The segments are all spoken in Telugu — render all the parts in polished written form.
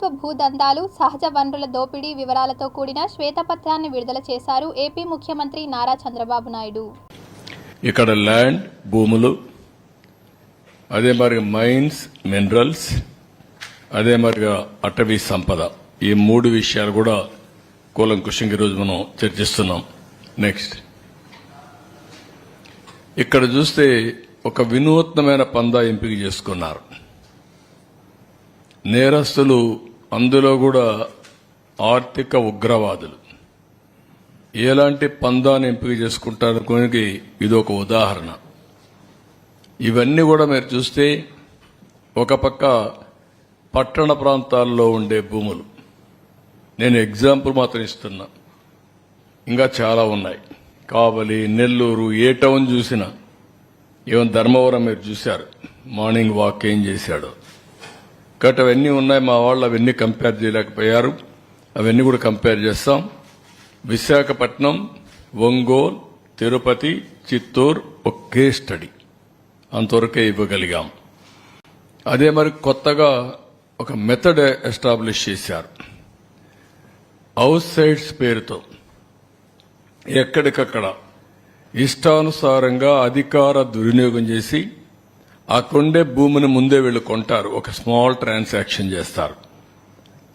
ప్రభుత్వ భూదందాలు, సహజ వనరుల దోపిడీ వివరాలతో కూడిన శ్వేతపత్రాన్ని విడుదల చేశారు ఏపీ ముఖ్యమంత్రి నారా చంద్రబాబు నాయుడు. ఇక్కడ ల్యాండ్ భూములు, అదే మరి మైన్స్ మినరల్స్, అదే మరిగా అటవీ సంపద, ఈ మూడు విషయాలు కూడా కూలంకుషంగా ఈరోజు మనం చర్చిస్తున్నాం. నెక్స్ట్ ఇక్కడ చూస్తే ఒక వినూత్నమైన పందా ఎంపిక చేసుకున్నారు నేరస్తులు, అందులో కూడా ఆర్థిక ఉగ్రవాదులు. ఎలాంటి పందాన్ని ఎంపిక చేసుకుంటారనుకోనికి ఇది ఒక ఉదాహరణ. ఇవన్నీ కూడా మీరు చూస్తే ఒక పక్క పట్టణ ప్రాంతాల్లో ఉండే భూములు, నేను ఎగ్జాంపుల్ మాత్రం ఇస్తున్నా, ఇంకా చాలా ఉన్నాయి. కావలి, నెల్లూరు, ఏ టౌన్ చూసినా, ఈవెన్ ధర్మవరం మీరు చూశారు, మార్నింగ్ వాక్ ఏం చేశాడు. కాబట్టి అవన్నీ ఉన్నాయి. మా వాళ్ళు అవన్నీ కంపేర్ చేయలేకపోయారు, అవన్నీ కూడా కంపేర్ చేస్తాం. విశాఖపట్నం, ఒంగోలు, తిరుపతి, చిత్తూరు ఒకే స్టడీ, అంతవరకే ఇవ్వగలిగాం. అదే మరి కొత్తగా ఒక మెథడ్ ఎస్టాబ్లిష్ చేశారు. హౌస్ సైట్స్ పేరుతో ఎక్కడికక్కడ ఇష్టానుసారంగా అధికార దుర్వినియోగం చేసి ఆ కొండే భూమిని ముందే వీళ్ళు కొంటారు. ఒక స్మాల్ ట్రాన్సాక్షన్ చేస్తారు.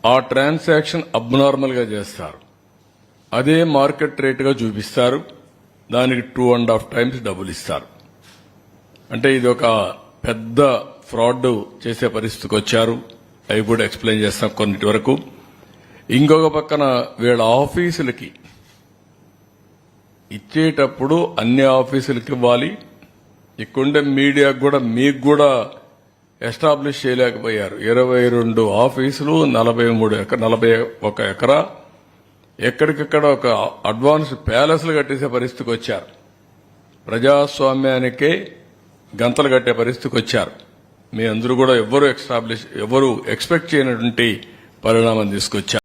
ఆ ట్రాన్సాక్షన్ అబ్నార్మల్ గా చేస్తారు. అదే మార్కెట్ రేటుగా చూపిస్తారు. దానికి 2.5 times డబ్బులు ఇస్తారు. అంటే ఇది ఒక పెద్ద ఫ్రాడ్ చేసే పరిస్థితికి వచ్చారు. అవి కూడా ఎక్స్ప్లెయిన్ చేస్తాం కొన్నిటి వరకు. ఇంకొక పక్కన వీళ్ళ ఆఫీసులకి ఇచ్చేటప్పుడు అన్ని ఆఫీసులకి ఇవ్వాలి. ఇక్కడుండే మీడియాకు కూడా మీకు కూడా ఎస్టాబ్లిష్ చేయలేకపోయారు. 22 ఆఫీసులు, 41 ఎకరా, ఎక్కడికక్కడ ఒక అడ్వాన్స్ ప్యాలెస్లు కట్టేసే పరిస్థితికి వచ్చారు. ప్రజాస్వామ్యానికే గంతలు కట్టే పరిస్థితికి వచ్చారు. మీ అందరూ కూడా ఎవరు ఎక్స్పెక్ట్ చేయనటువంటి పరిణామం తీసుకొచ్చారు.